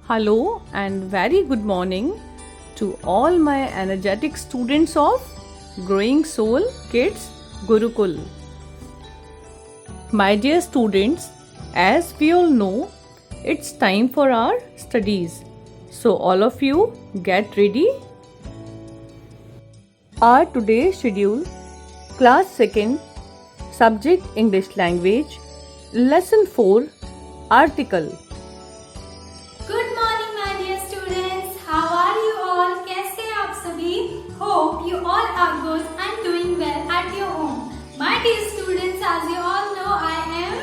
Hello and very good morning to all my energetic students of Growing Soul Kids Gurukul. My dear students, as we all know, it's time for our studies. So all of you get ready. Our today's schedule: Class 2nd, Subject English Language, Lesson 4, Article. Good morning my dear students, how are you all? कैसे हैं आप सभी? Hope you all are good and doing well at your home. My dear students, as you all know, I am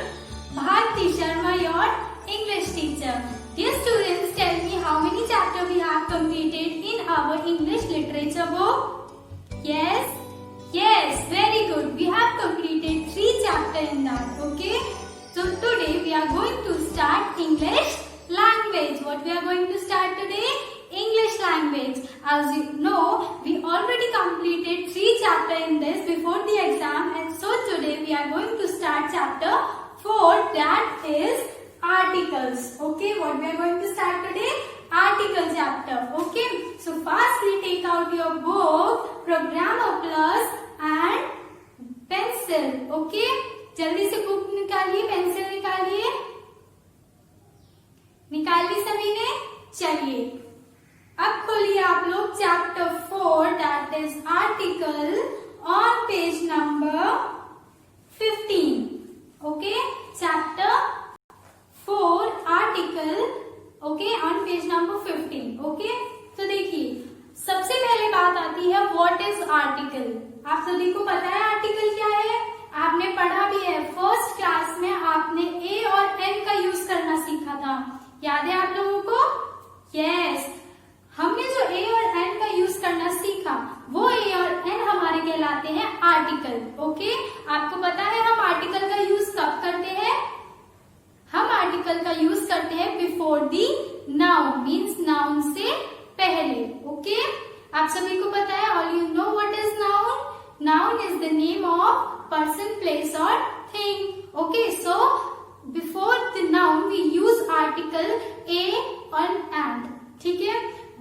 Bharti Sharma, your English teacher. Dear students, tell me how many chapter we have completed in our English literature book? Yes, very good. We have completed 3 chapter in that. Okay. So today we are going to start English language. What we are going to start today? English language. As you know, we already completed 3 chapter in this before the exam, and so today we are going to start chapter 4, that is articles. Okay, what we are going to start today? Article chapter. Okay, so firstly take out your book, Programmer Plus and pencil. Okay, जल्दी से book निकालिए, pencil निकालिए. निकाल ली सभी ने? चलिए अब खोलिए आप लोग chapter 4, that is article, on page number 15. Okay, chapter 4 article, okay, on page number 15. Okay, तो देखिए सबसे पहले बात आती है व्हाट इज आर्टिकल. आप सभी को पता है आर्टिकल क्या है? आपने पढ़ा भी है फर्स्ट क्लास में. आपने ए और एन का यूज करना सीखा था. याद है आप लोगों को? यस, हमने जो ए और एन का यूज करना सीखा वो ए और एन हमारे कहलाते हैं आर्टिकल. ओके, आपको पता है हम आर्टिकल का यूज कब करते हैं? हम आर्टिकल का यूज करते हैं before the noun, means noun से पहले. ओके, आप सभी को पता है, all you know what is noun. Noun is the name of person, place और thing. Okay, so before the noun we use article a and and. ठीक है,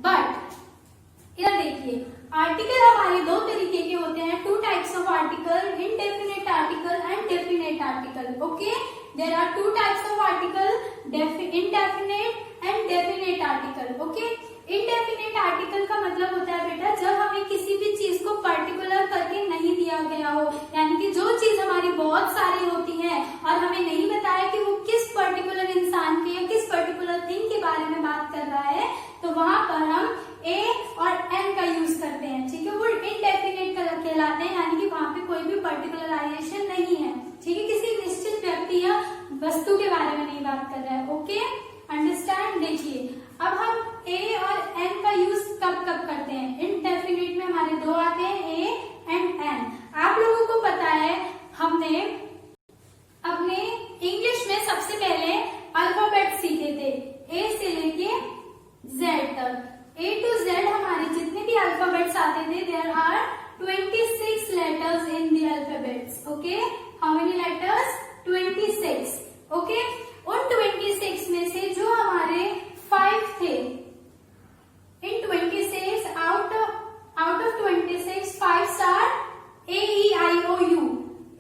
बट इधर देखिए आर्टिकल हमारे 2 तरीके के होते हैं. 2 types of article, indefinite article and definite article. Okay, there are 2 types of article, indefinite and definite article. Okay, indefinite article का मतलब होता है बेटा जब हमें किसी भी चीज को पर्टिकुलर करके नहीं दिया गया हो, यानी कि जो चीज हमारी बहुत सारी होती है और हमें नहीं बताया कि वो किस पर्टिकुलर इंसान के या किस पर्टिकुलर थिंग के बारे में बात कर रहा है, तो वहां पर हम ए और एन का यूज करते हैं. ठीक है, वो इनडेफिनेट कहलाते हैं, यानी कि वहां पे कोई भी पर्टिकुलराइजेशन नहीं है. ठीक है, किसी निश्चित व्यक्ति या वस्तु के बारे में नहीं बात कर रहा है. Okay, understand. देखिए अब हम ए और एन का यूज कब कब करते हैं? इनडेफिनेट में हमारे 2 आते हैं, ए एंड एन. आप लोगों को पता है हमने अपने इंग्लिश में सबसे पहले अल्फाबेट सीखे थे, ए से लेके जेड तक. ए टू जेड हमारे जितने भी अल्फाबेट्स आते थे, there are 26 letters in the alphabets. Okay, how many letters? 26. Okay, उन 26 में से जो हमारे 5 थे, इन 26 out of 26 5 are A E I O U.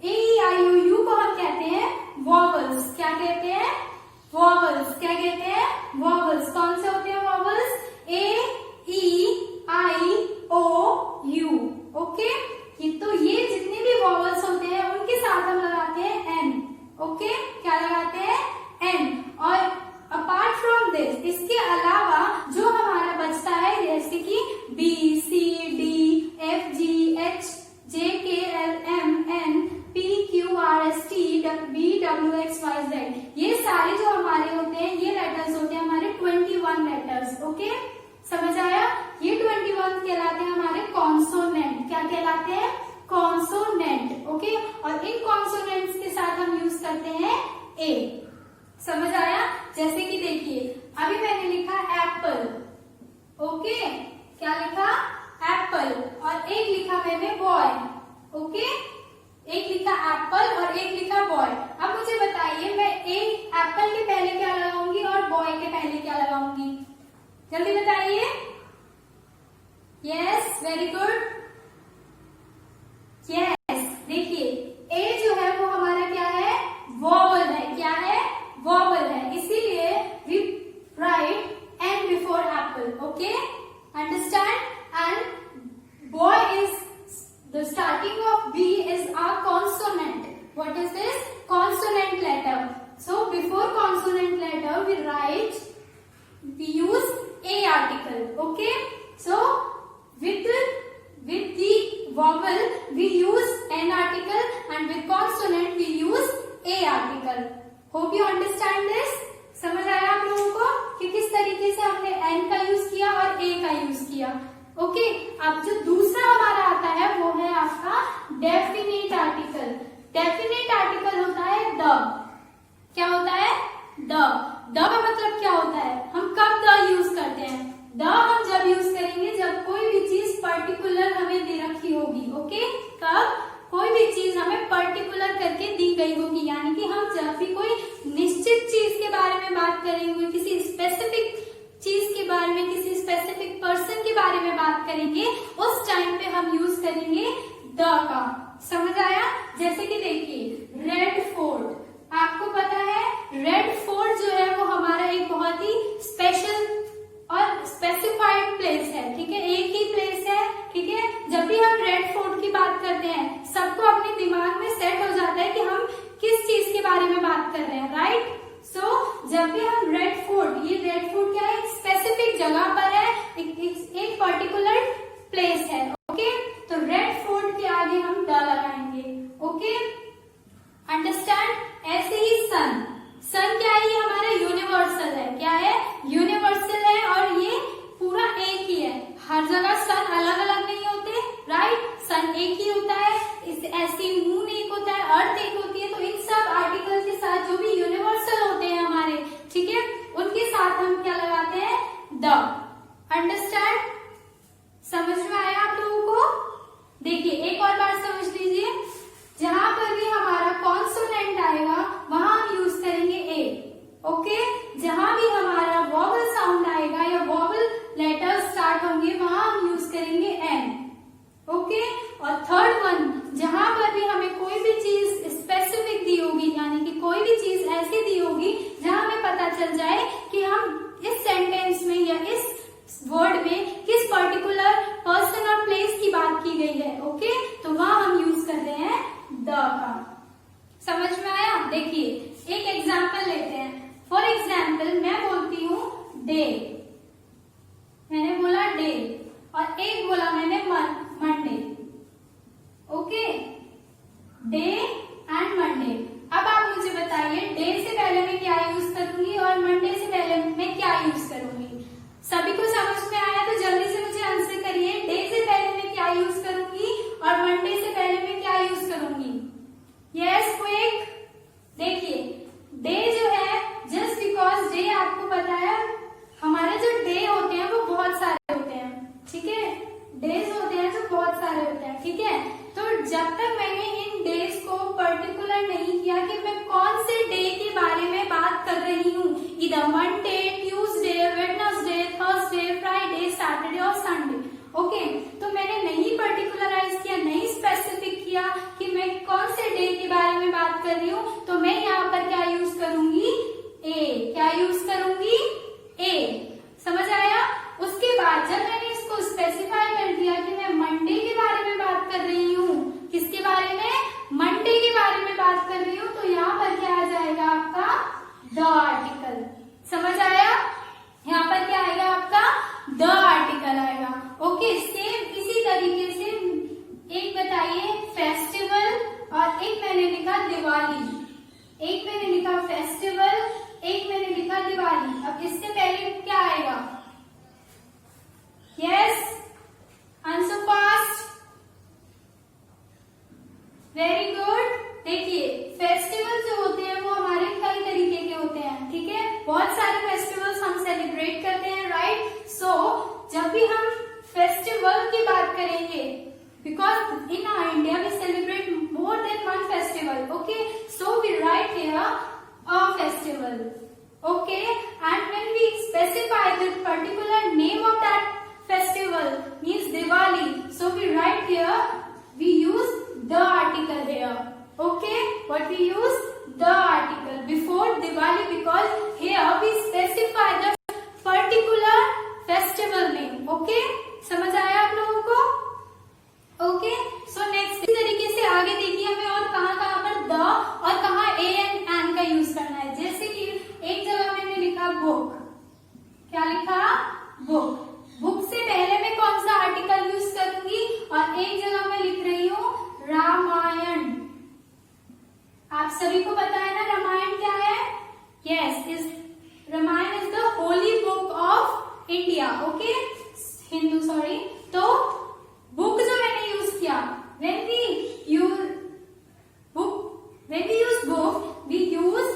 A E I O U को हम कहते हैं वॉवल्स. क्या कहते हैं? वॉवल्स. क्या कहते हैं? वॉवल्स. कौन से होते हैं vowels? A E I O U. Okay, तो ये जितने भी वॉवल्स होते हैं उनके साथ हम लगाते हैं एन. ओके, क्या लगाते हैं? एन. और अपार्ट फ्रॉम दिस, इसके अलावा जो हमारा बचता है जैसे कि B, C, D, F, G, H, J, K, L, M, N, P, Q, R, S, T, V, W, X, Y, Z, ये सारे जो हमारे होते हैं ये लेटर्स होते हैं हमारे 21 लेटर्स. ओके, समझ आया? ये 21 कहलाते हैं हमारे कॉन्सोनेंट. क्या कहलाते हैं? कॉन्सोनेंट. ओके, और इन कॉन्सोनेंट्स के साथ हम यूज करते हैं ए. समझ आया? जैसे कि देखिए अभी मैंने लिखा एप्पल. ओके, क्या लिखा? एप्पल. और एक लिखा मैंने बॉय. ओके, एक लिखा एप्पल और एक लिखा बॉय. अब मुझे बताइए मैं एक एप्पल के पहले क्या लगाऊंगी और बॉय के पहले क्या लगाऊंगी? जल्दी बताइए। Yes, very good. यस, देखिए ए जो है वो हमारा क्या है, वॉवल है। क्या है, वॉवल है, इसीलिए we write an before apple. Okay, understand. And boy is the starting of B is a consonant. What is this? Consonant letter. So before consonant letter we use a article. Okay. So with the vowel we use an article, and with consonant we use a article. Hope you understand this. समझ आया आप लोगों को कि किस तरीके से हमने n का यूज किया और a का यूज किया। ओके, अब जो दूसरा हमारा आता है वो है आपका डेफिनेट आर्टिकल। डेफिनेट आर्टिकल होता है द। क्या होता है, द। द का मतलब क्या होता है, हम कब द यूज करते हैं। द हम जब यूज करेंगे जब कोई भी चीज पर्टिकुलर हमें दे रखी होगी। ओके, कब कोई भी चीज हमें पर्टिकुलर करके दी गई होगी, यानी कि हम जब भी कोई निश्चित चीज के बारे में बात करेंगे, किसी स्पेसिफिक चीज के बारे में, किसी स्पेसिफिक पर्सन के बारे में बात करेंगे, उस टाइम पे हम यूज करेंगे द का। समझ आया। जैसे कि देखिए रेड फोर्ट, आपको पता है रेड फोर्ट जो है वो हमारा एक बहुत ही स्पेशल और स्पेसिफाइड प्लेस है। ठीक है, एक ही प्लेस है। ठीक है, जब भी हम रेड फोर्ट की बात करते हैं सबको अपने दिमाग में सेट हो जाता है कि हम किस चीज के बारे में बात कर रहे हैं, राइट। सो जब भी हम रेड फोर्ट, ये रेड फोर्ट क्या है, एक स्पेसिफिक जगह पर है, एक पर्टिकुलर प्लेस है। ओके, तो रेड फोर्ट के आगे हम द लगाएंगे। Okay, understand. ऐसे ही सन, सन क्या है, ये हमारा यूनिवर्सल है। क्या है, यूनिवर्सल है, और ये पूरा एक ही है। हर जगह सन अलग अलग नहीं होते, राइट। सन एक ही होता है, ऐसे मून एक होता है, अर्थ एक होती है। तो इन सब आर्टिकल के साथ जो भी यूनिवर्सल होते हैं हमारे, ठीक है, उनके साथ हम क्या लगाते हैं, द। अंडरस्टैंड, समझ में आया आप लोगों को। देखिए एक और बात समझ लीजिए, जहां पर भी हमारा कॉन्सोनेंट आएगा वहां हम यूज करेंगे ए। ओके, जहां भी हमारा वॉवल साउंड आएगा या वॉवल लेटर स्टार्ट होंगे वहां हम यूज करेंगे एन। ओके, और थर्ड वन, जहां पर भी हमें कोई भी चीज स्पेसिफिक दी होगी, यानी कि कोई भी चीज ऐसी दी होगी जहां हमें पता चल जाए कि हम इस सेंटेंस में या इस वर्ड में किस पर्टिकुलर पर्सन और प्लेस की बात की गई है। ओके, तो वहां हम यूज कर रहे हैं द का। समझ में आया। देखिए एक एग्जाम्पल लेते हैं। फॉर एग्जाम्पल मैं बोलती हूँ डे, मैंने बोला डे, और एक बोला मैंने Monday. Okay, day and Monday. अब आप मुझे बताइए डे से पहले मैं क्या यूज करूंगी और मंडे से पहले मैं क्या यूज करूंगी। सभी को समझ में आया तो जल्दी से मुझे आंसर करिए। डे से पहले मैं क्या यूज करूंगी और मंडे से पहले मैं क्या यूज करूंगी। Yes, quick. देखिए डे जो है, जस्ट बिकॉज डे, आपको पता है हमारे जो डे होते हैं वो बहुत सारे होते हैं। ठीक है, डेज होते हैं जो बहुत सारे होते हैं। ठीक है, तो जब तक मैंने इन डेज को पर्टिकुलर नहीं किया कि मैं कौन से डे के बारे में बात कर रही हूँ, इधर Monday, Tuesday, Wednesday, Thursday, Friday, Saturday और संडे। ओके, तो मैंने नहीं पर्टिकुलराइज किया, नहीं स्पेसिफिक किया कि मैं कौन से डे के बारे में बात कर रही हूँ, तो मैं यहाँ पर क्या यूज करूंगी, ए। क्या यूज करूंगी, ए। समझ आया। उसके बाद जब मैंने इसको स्पेसिफाई कर दिया कि मैं मंडे के बारे में बात कर रही हूँ, किसके बारे में, मंडे के बारे में बात कर रही हूँ, तो यहाँ पर क्या आ जाएगा आपका द आर्टिकल। समझ आया। यहाँ पर क्या आएगा आपका द आर्टिकल आएगा। ओके, सेम इसी तरीके से एक बताइए फेस्टिवल, और एक मैंने लिखा दिवाली। एक मैंने लिखा फेस्टिवल, एक मैंने लिखा दिवाली। अब इससे पहले क्या आएगा, yes, answer fast, very good. देखिए फेस्टिवल जो होते हैं वो हमारे कई तरीके के होते हैं। ठीक है, बहुत सारे फेस्टिवल्स हम सेलिब्रेट करते हैं, राइट। सो जब भी हम फेस्टिवल की बात करेंगे, because in India we celebrate more than one festival. Okay, so we write here a festival. Okay, and when we specify the particular book. Book से पहले मैं कौन सा आर्टिकल यूज करूंगी, और एक जगह मैं लिख रही हूँ रामायण। आप सभी को पता है ना रामायण क्या है? Yes, is Ramayana is the holy book of India, okay, Hindu, sorry. तो बुक जो मैंने यूज किया, when we use book, we use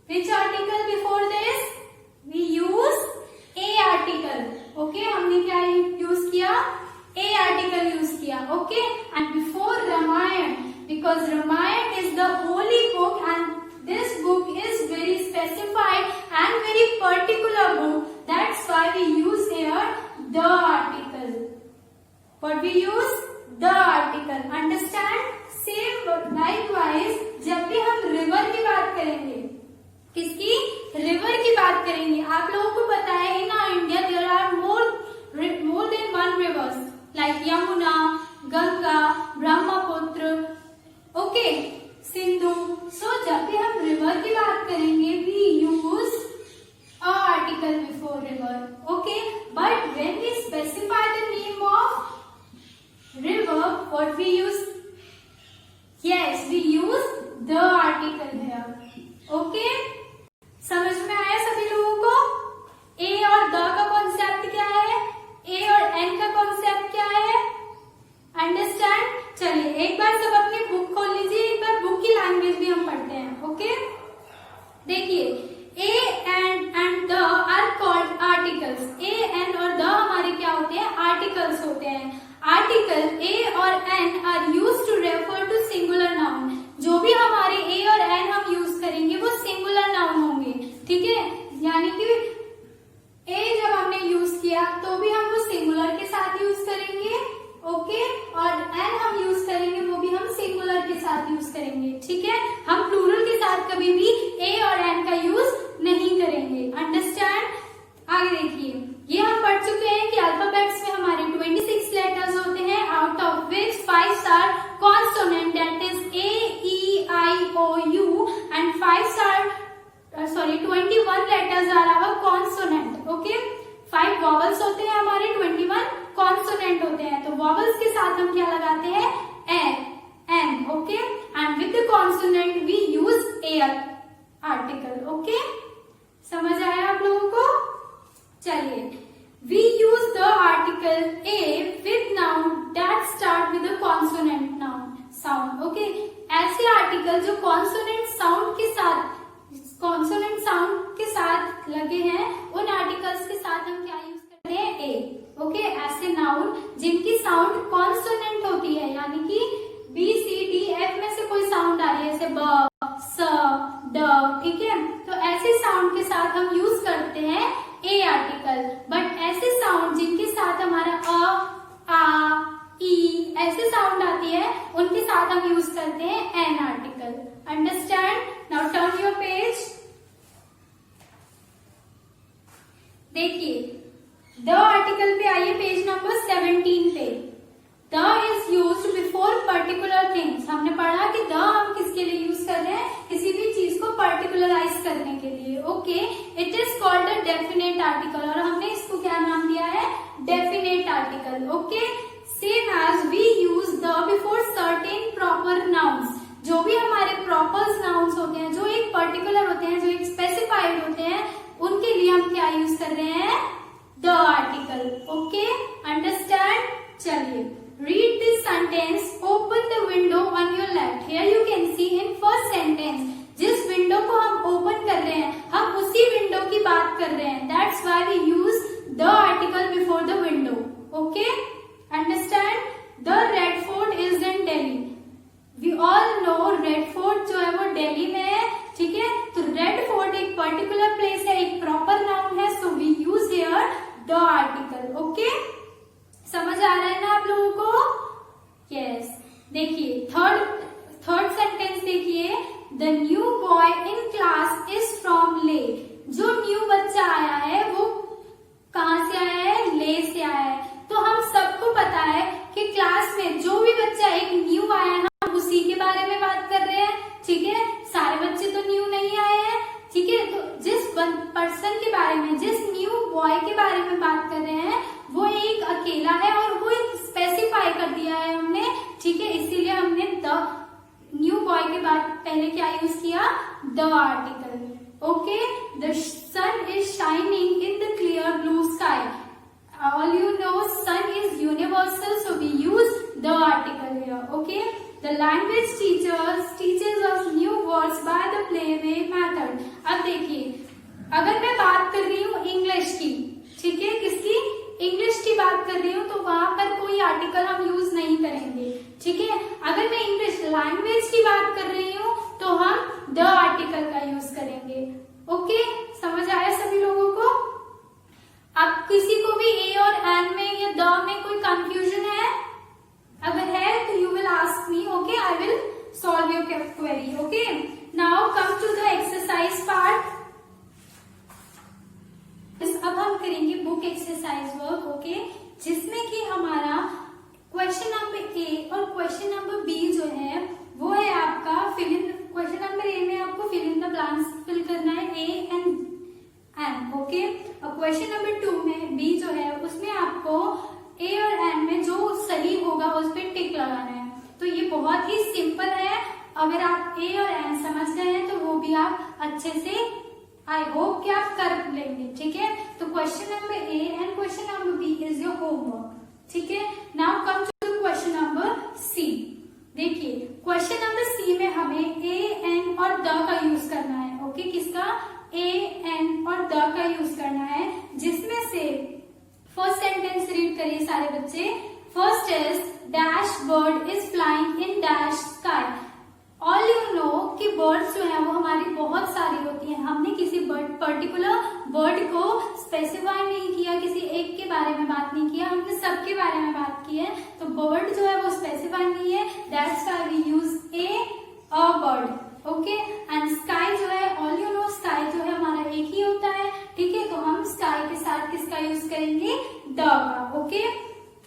which article before this? We use a article, okay? हमने क्या यूज किया? a article यूज किया, okay? And before Ramayan, because Ramayan is the holy book and this book is very specified and very particular book. That's why we use here the article. What we use? The article. Understand? Same likewise, जब भी हम river की बात करेंगे, किसकी? River की बात करेंगे। आप लोगों को पता है in India there are more than one rivers like Yamuna, Ganga, Brahmaputra, okay, Sindhu. So जब भी हम रिवर की बात करेंगे, we use a article before river, okay. But when we specify the name of river, what we use? Yes, we use the article here, okay? समझ में आया सभी लोगों को? A और the का कॉन्सेप्ट क्या है? A और N का कॉन्सेप्ट क्या है? अंडरस्टैंड? चलिए एक बार सब अपनी बुक खोल लीजिए, एक बार बुक की लैंग्वेज भी हम पढ़ते हैं, ओके? देखिए, A and the are called articles. A, N और the हमारे क्या होते हैं? आर्टिकल्स होते हैं। आर्टिकल A और N are use to refer to singular noun. जो भी हमारे A और N हम यूज करेंगे वो सिंगुलर नाउन होंगे, ठीक है? यानी कि A जब हमने यूज किया तो भी हम वो सिंगुलर के साथ यूज करेंगे, ओके, और N हम यूज करेंगे वो भी हम सिंगुलर के साथ यूज करेंगे, ठीक है? हम प्लूरल के साथ कभी भी A और N का यूज नहीं करेंगे। अंडरस्टैंड? आगे देखिए, ये हम पढ़ चुके हैं कि अल्फाबेट्स में हमारे 26 लेटर्स होते हैं, out of which 5 are consonant, that is A, E, I, O, U, and 21 letters are our consonant, okay? 5 vowels होते हैं हमारे, 21 consonant होते हैं। तो vowels के साथ हम क्या लगाते हैं? N, okay? And with the consonant we use A article, okay? समझ आया आप लोगों को? चलिए, we use the article A with noun that start with a consonant noun sound, okay? ऐसे आर्टिकल जो consonant sound के साथ लगे हैं, उन आर्टिकल्स के साथ हम क्या यूज करते हैं? A, okay? ऐसे नाउन जिनकी साउंड कॉन्सोनेंट होती है, यानी कि B, C, D, F में से कोई साउंड आ रही है, जैसे ब, स, ड, ठीक है? तो ऐसे साउंड के साथ हम यूज करते हैं A आर्टिकल। बट ऐसे साउंड जिनके साथ हमारा अ, आ, ई ऐसे साउंड आती है, उनके साथ हम यूज करते हैं N article. Understand? Now turn your page. देखिए, द आर्टिकल पे आइए, पेज नंबर 17 पे। The is used before particular things. हमने पढ़ा कि द हम किसके लिए यूज कर रहे हैं? किसी भी चीज को पर्टिकुलराइज करने के लिए, okay? It is called a definite article, और हमने इसको क्या नाम दिया है? Definite article, okay? Same as we use the before certain proper nouns. जो भी हमारे प्रॉपर नाउन्स होते हैं, जो एक पर्टिकुलर होते हैं, जो एक स्पेसिफाइड होते हैं, उनके लिए हम क्या यूज कर रहे हैं? The article, okay? अंडरस्टैंड? चलिए, read this sentence. Open the window on your left. Here you can see in first sentence, जिस विंडो को हम ओपन कर रहे हैं, हम उसी विंडो की बात कर रहे हैं। That's why we use the article before the window. Okay? Understand? The Red Fort is in Delhi. We all know Red Fort जो है वो दिल्ली में है, ठीक है? तो Red Fort एक पर्टिकुलर प्लेस है, एक प्रॉपर नाउन है, so we use here the article. Okay? समझ आ रहा है ना आप लोगों को? यस। देखिए, थर्ड सेंटेंस देखिए, the new boy in class is from ले। जो न्यू बच्चा आया है वो कहाँ से आया है? ले से आया है। तो हम सबको पता है कि क्लास में जो भी बच्चा एक न्यू आया है, हम उसी के बारे में बात कर रहे हैं, ठीक है? सारे बच्चे तो न्यू नहीं आए हैं, ठीक है? तो जिस पर्सन के बारे में, जिस न्यू बॉय के बारे में बात कर रहे न्यू बॉय के बाद पहले क्या यूज किया, the article. Okay, the sun is shining in the clear blue sky. All you know, sun is universal, so we use the article here. Okay, the language teachers teaches us new words by the playway method. अब देखिए, अगर मैं बात कर रही हूँ English की, ठीक है, किसकी, इंग्लिश की बात कर रही हूँ, तो वहां पर कोई आर्टिकल हम यूज नहीं करेंगे. ठीक है, अगर मैं इंग्लिश लैंग्वेज की बात कर रही हूँ तो हम द आर्टिकल का यूज करेंगे. ओके, समझ आया सभी लोगों को? अब किसी को भी ए और एन में या द में कोई कंफ्यूजन है? अगर है तो you will ask me. Okay, I will solve your query. Okay, now come to the exercise part. अब हम करेंगे बुक एक्सरसाइज वर्क. ओके, जिसमें कि हमारा क्वेश्चन नंबर ए और क्वेश्चन नंबर बी जो है वो है आपका fill in. Question number A में आपको fill in the blanks fill करना है, ए एंड एन. ओके, और क्वेश्चन नंबर 2 में बी जो है उसमें आपको ए और एन में जो सही होगा उस पर टिक लगाना है. तो ये बहुत ही सिंपल है. अगर आप ए और एन समझ गए हैं तो वो भी आप अच्छे से, आई होप कि आप कर लेंगे. ठीक है, तो question number A and question number B is your homework. ठीक है, now come to question number C. देखिए, क्वेश्चन नंबर सी में हमें ए एन और द का यूज करना है. ओके, किसका, ए एन और द का यूज करना है. जिसमें से फर्स्ट सेंटेंस रीड करिए सारे बच्चे. First is dash bird is flying in dash sky. All you no कि बर्ड्स जो है वो हमारी बहुत सारी होती हैं. हमने किसी पर्टिकुलर बर्ड को स्पेसिफाई नहीं किया, किसी एक के बारे में बात नहीं किया, हमने सबके बारे में बात की है. तो बर्ड जो है वो स्पेसिफाई नहीं है, that's why we use a bird. Okay, and sky जो है, ऑल यू नो स्काई जो है हमारा एक ही होता है. ठीक है, तो हम स्काई के साथ किसका यूज करेंगे, द का. ओके,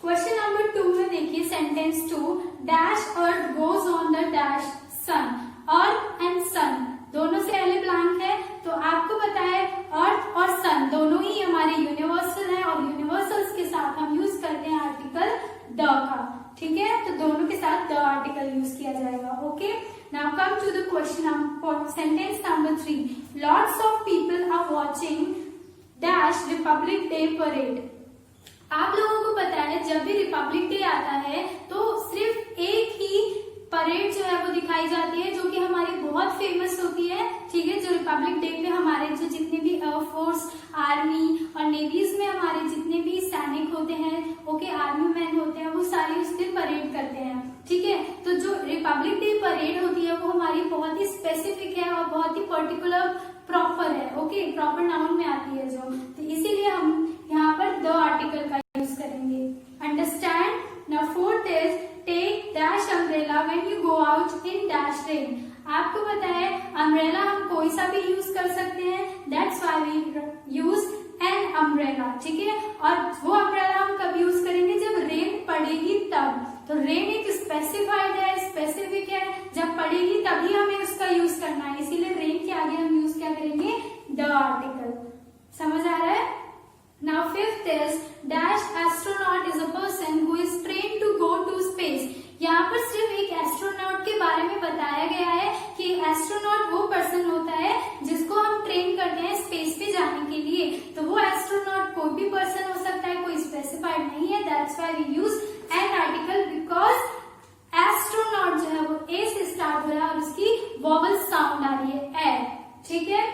क्वेश्चन नंबर 2 में देखिए sentence 2, dash earth goes on the dash sun. Earth and sun दोनों से पहले ब्लैंक है. तो आपको पता है अर्थ और सन दोनों ही हमारे यूनिवर्सल है और यूनिवर्सल्स के साथ हम यूज करते हैं आर्टिकल द का. ठीक है, तो दोनों के साथ द आर्टिकल यूज किया जाएगा. Okay, now come to the question sentence number 3. Lots of people are watching dash Republic Day parade. आप लोगों को पता है जब भी रिपब्लिक डे आता है तो सिर्फ एक ही परेड जो है वो दिखाई जाती है, जो कि हमारी बहुत फेमस होती है. ठीक है, जो रिपब्लिक डे पे हमारे जो जितने भी एयरफोर्स, आर्मी और नेवीज में हमारे जितने भी सैनिक होते हैं, ओके, आर्मी मैन होते हैं, वो सारे उस दिन परेड करते हैं. ठीक है, तो जो रिपब्लिक डे परेड होती है वो हमारी बहुत ही स्पेसिफिक है और बहुत ही पर्टिकुलर प्रॉपर है. ओके, प्रॉपर नाउन में आती है जो, तो इसीलिए हम यहाँ पर द आर्टिकल का यूज करेंगे. Understand. Now fourth is take dash umbrella when you go out in dash rain. आपको पता है अम्ब्रेला हम कोई सा भी यूज कर सकते हैं, that's why we use an umbrella. ठीक है, और वो अम्ब्रेला हम कब यूज करेंगे, जब रेन पड़ेगी तब. तो रेन एक स्पेसिफाइड है, स्पेसिफिक है, जब पड़ेगी तभी हमें उसका यूज करना है. इसीलिए रेन के आगे हम यूज क्या करेंगे, द आर्टिकल. समझ आ रहा है? Now fifth is dash astronaut is a person who is trained to go to space. यहाँ पर सिर्फ एक एस्ट्रोनॉट के बारे में बताया गया है कि एस्ट्रोनॉट वो पर्सन होता है जिसको हम ट्रेन करते हैं स्पेस पे जाने के लिए. तो वो एस्ट्रोनॉट कोई भी पर्सन हो सकता है, कोई स्पेसिफाइड नहीं है. That's why we use an article because astronaut जो है वो ए से स्टार्ट हो रहा है और उसकी वॉवल साउंड आ रही है ए. ठीक है,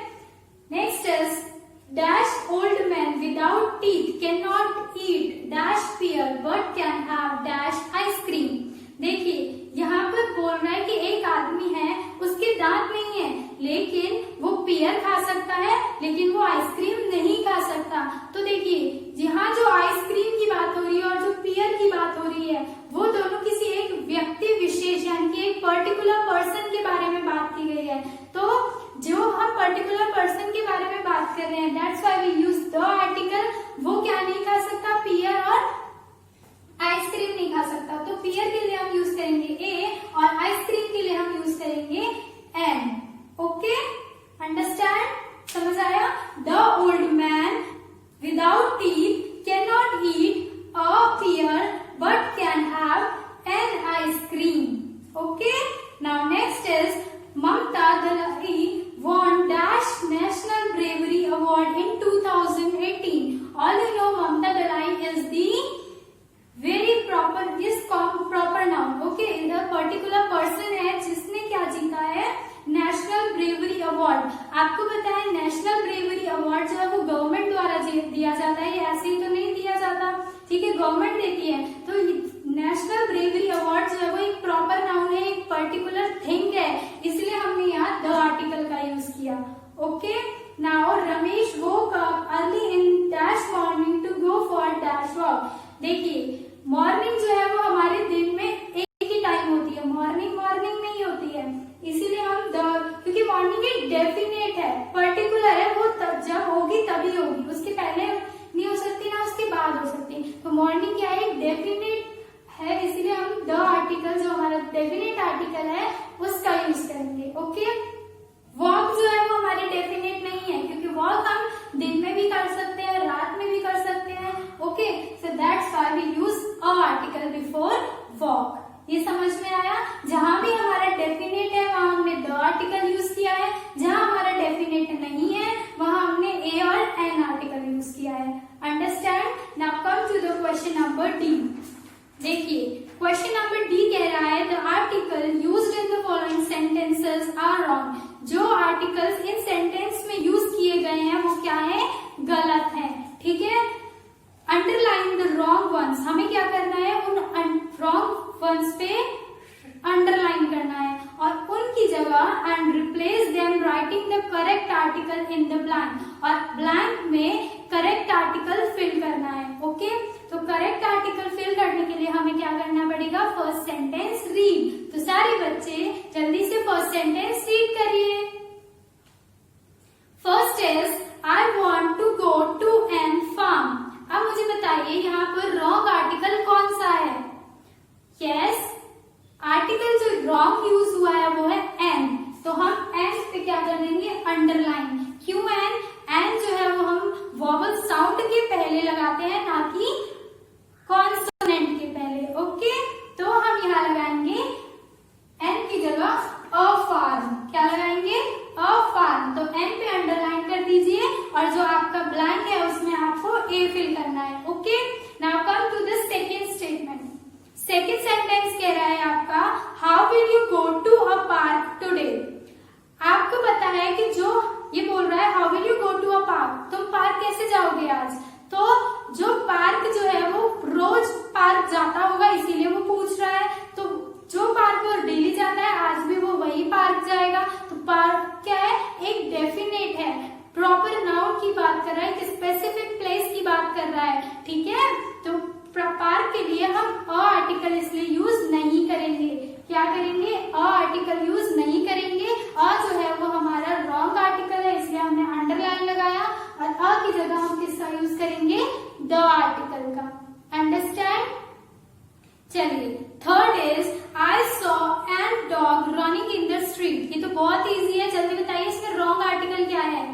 next is dash old man without teeth can not eat dash pear but can have dash ice cream. देखिए यहाँ पर बोल रहा है कि एक आदमी है, उसके दांत नहीं है, लेकिन वो पियर खा सकता है, लेकिन वो आइसक्रीम नहीं खा सकता. तो देखिए यहाँ जो आइसक्रीम की बात हो रही है और जो पियर की बात हो रही है वो दोनों किसी एक व्यक्ति विशेष यानी कि एक पर्टिकुलर पर्सन के बारे में बात की गई है. तो जो हम पर्टिकुलर पर्सन के बारे में बात कर रहे हैं, that's why we use the article. वो क्या नहीं खा सकता, पियर और आइसक्रीम नहीं खा सकता. तो पियर के लिए हम यूज करेंगे ए और आइसक्रीम के लिए हम यूज करेंगे एन. Okay, understand? समझ आया? The old man without teeth ऐसे ही तो नहीं दिया जाता, ठीक है, गवर्नमेंट देती है। तो नेशनल ब्रेवरी अवार्ड जो है वो एक प्रॉपर नाउन है, एक पर्टिकुलर थिंग है, इसलिए हमने यहाँ द आर्टिकल का यूज किया। Okay, now Ramesh woke up early in dash morning to go for dash walk। देखिए मॉर्निंग जो है वो हमारे दिन में एक ही टाइम होती है, मॉर्निंग मॉर्निंग में ही होती है, इसीलिए हम क्योंकि मॉर्निंग एक डेफिनेट है, पर्टिकुलर है, वो जब होगी तभी होगी, उसके पहले नहीं हो सकती ना उसके बाद हो सकती। तो मॉर्निंग क्या है, एक डेफिनेट है, इसीलिए हम द आर्टिकल जो हमारा डेफिनेट आर्टिकल है उसका यूज करेंगे। ओके, वॉक जो है वो हमारे डेफिनेट नहीं है, क्योंकि वॉक हम दिन में भी कर सकते हैं, रात में भी कर सकते हैं। Okay, so that's why we use a article before walk. ये समझ में आया? जहां भी हमारा डेफिनेट है वहां हमने द आर्टिकल यूज किया है, जहां हमारा डेफिनेट नहीं है वहां हमने ए और एन आर्टिकल यूज किया है। Understand? Now come to the question number D. देखिए क्वेश्चन नंबर डी कह रहा है the article used in the following sentences are wrong. जो आर्टिकल्स इन सेंटेंस में यूज किए गए हैं वो क्या है, गलत है। ठीक है, अंडरलाइन द रॉन्ग वंस। हमें क्या करना है, उन रॉन्ग वंस पे अंडरलाइन करना है और उनकी जगह and replace them writing the correct article in the blank, और ब्लैंक में करेक्ट आर्टिकल फिल करना है। ओके, तो करेक्ट आर्टिकल फिल करने के लिए हमें क्या करना पड़ेगा, फर्स्ट सेंटेंस रीड। तो सारे बच्चे जल्दी से फर्स्ट सेंटेंस रीड करिए। First is I want to go to an farm. अब मुझे बताइए यहाँ पर रॉन्ग आर्टिकल कौन सा है? यस, आर्टिकल जो रॉन्ग यूज हुआ है वो है एन, तो हम एन पे क्या कर देंगे, अंडरलाइन। क्यों एन? एन जो है वो हम वॉवल साउंड के पहले लगाते हैं, ना कि कॉन्सोनेंट के पहले। ओके, तो हम यहाँ लगाएंगे एन की जगह अ फार्म। क्या लगाएंगे, अ फार्म। तो एन पे अंडरलाइन कर दीजिए और जो आपका ब्लैंक है उसमें आपको ए फिल करना है। Okay, now come to the second statement. Second sentence कह रहा है आपका how will you go to a park today. आपको पता है कि जो ये बोल रहा है how will you go to a park, तुम पार्क कैसे जाओगे आज? तो जो पार्क जो है वो रोज पार्क जाता होगा, इसीलिए वो पूछ रहा है। तो जो पार्क वो डेली जाता है आज भी वो वही पार्क जाएगा। तो पार्क क्या है, एक डेफिनेट है, प्रॉपर नाउन की बात कर रहा है, एक स्पेसिफिक प्लेस की बात कर रहा है। ठीक है, तो पार्क के लिए हम अ आर्टिकल इसलिए यूज नहीं करेंगे। क्या करेंगे, अ आर्टिकल यूज नहीं करेंगे। अ जो है वो हमारा रॉन्ग आर्टिकल है, इसलिए हमने अंडरलाइन लगाया और अ की जगह हम किसका यूज करेंगे, द आर्टिकल का। अंडरस्टैंड? चलिए third is I saw an dog running in the street. ये तो बहुत इजी है, जल्दी बताइए इसमें रॉन्ग आर्टिकल क्या है?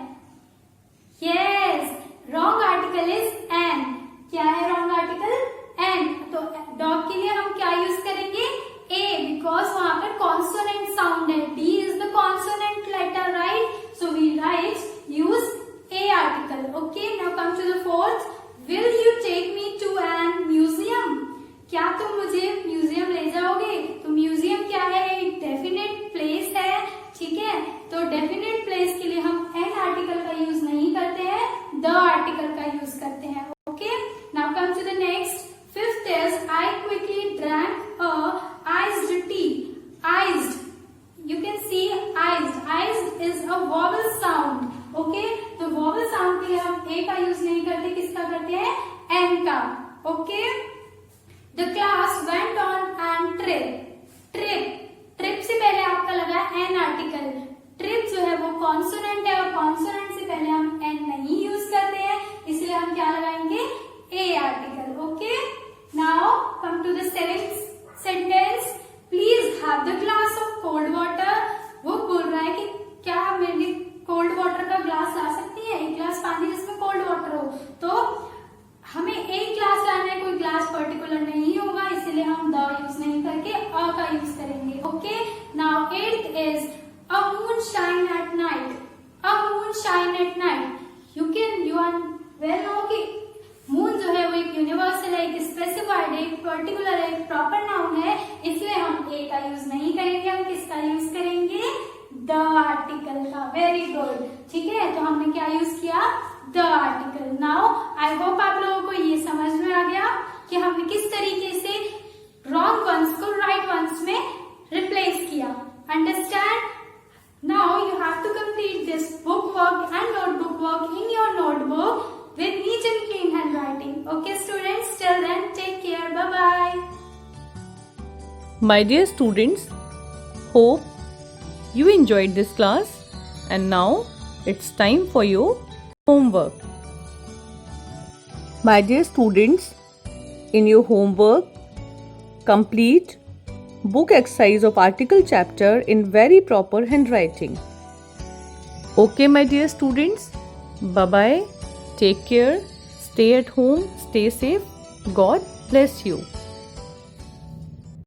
Yes, wrong article is an. क्या है रॉन्ग आर्टिकल? एन। तो डॉग के लिए हम क्या यूज करेंगे, ए, बिकॉज वहां पर कॉन्सोनेंट साउंड है, D is the consonant letter, right? So we right use a article. Okay, now come to the fourth, will you take me to an museum. क्या तुम मुझे म्यूजियम ले जाओगे? तो म्यूजियम क्या है, एक डेफिनेट प्लेस है। ठीक है, तो डेफिनेट प्लेस के लिए हम एन आर्टिकल का यूज नहीं करते हैं, द आर्टिकल का यूज करते हैं। Okay, now come to the next. Fifth is I quickly drank a iced tea. Iced, you can see iced is a vowel sound. Okay, तो वॉवल साउंड के लिए हम ए का यूज नहीं करते, किसका करते हैं, एन का। Okay, the class went on an trip. Trip से पहले आपका लगा एन आर्टिकल। ट्रिप जो है वो कॉन्सोनेंट है और कॉन्सोनेंट से पहले हम एन नहीं यूज करते हैं, इसलिए हम क्या लगाएंगे, a article. Okay, now come to the seventh sentence, please have the glass of cold water. वो बोल रहा है कि क्या आप मेरे लिए कोल्ड वाटर का ग्लास ला सकती है, एक ग्लास पानी जिसमें कोल्ड वाटर हो। तो हमें एक ग्लास लाना है, कोई ग्लास पर्टिकुलर नहीं होगा, इसीलिए हम द यूज नहीं करके अ का यूज करेंगे। Okay, now eighth is a moon shine at night. A moon shine at night. You are well know कि मून जो है वो एक यूनिवर्सल है, एक स्पेसिफाइड है, एक पर्टिकुलर है, एक प्रॉपर नाउन है, इसलिए हम ए का यूज नहीं करेंगे, हम किसका यूज करेंगे, द आर्टिकल का। Very good. ठीक है, तो हमने क्या यूज किया, the article. Now I hope आप लोगों को ये समझ में आ गया कि हमने किस तरीके से wrong ones को right ones में replace किया. Understand? Now you have to complete this book work and notebook work in your notebook with neat and clean handwriting. Okay students, till then take care. Bye bye. My dear students, hope you enjoyed this class, and now it's time for your homework. My dear students, in your homework, complete book exercise of article chapter in very proper handwriting. Okay, my dear students, bye-bye, take care, stay at home, stay safe, God bless you.